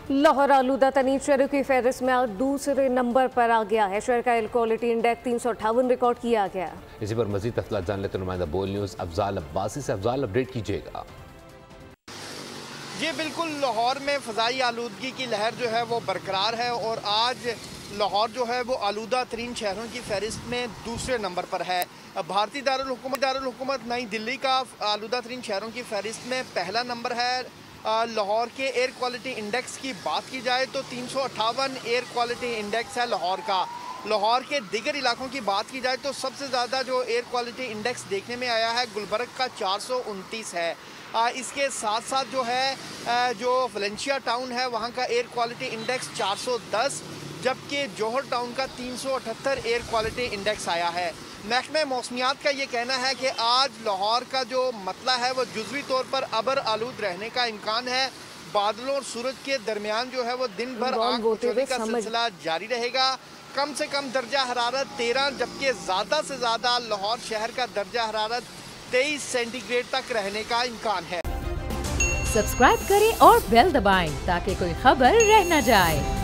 लाहौर आलूदा तरीन शहरों की फहरिस्त में आज दूसरे नंबर पर आ गया है। शहर का एयर क्वालिटी इंडेक्स 358 रिकॉर्ड किया गया। इसी पर मजीद तफसीलात जान लेते नुमाइंदा बोल न्यूज़ अफजाल अब्बासी से। अफजाल, अपडेट कीजिएगा। जी बिल्कुल, लाहौर में फ़ज़ाई आलूदगी की लहर जो है वो बरकरार है और आज लाहौर जो है वो आलूदा तरीन शहरों की फहरिस्त में दूसरे नंबर पर है। भारतीय दारुल हुकूमत नई दिल्ली का आलूदा तरीन शहरों की फहरिस्त में पहला नंबर है। लाहौर के एयर क्वालिटी इंडेक्स की बात की जाए तो 358 एयर क्वालिटी इंडेक्स है लाहौर का। लाहौर के दीगर इलाकों की बात की जाए तो सबसे ज़्यादा जो एयर क्वालिटी इंडेक्स देखने में आया है गुलबर्ग का 429 है। इसके साथ साथ जो है जो वलेंशिया टाउन है वहाँ का एयर क्वालिटी इंडेक्स 410, जबकि जौहर टाउन का 378 एयर क्वालिटी इंडेक्स आया है। महकमे मौसमियात का ये कहना है कि आज लाहौर का जो मतला है वो जुज़वी तौर पर अबर आलूद रहने का इम्कान है। बादलों और सूरज के दरमियान जो है वो दिन भर आग बुझाने का सिलसिला जारी रहेगा। कम से कम दर्जा हरारत 13, जबकि ज़्यादा से ज़्यादा लाहौर शहर का दर्जा हरारत 23 सेंटीग्रेड तक रहने का इम्कान है। सब्सक्राइब करें और बेल दबाएं ताकि कोई खबर रह न जाए।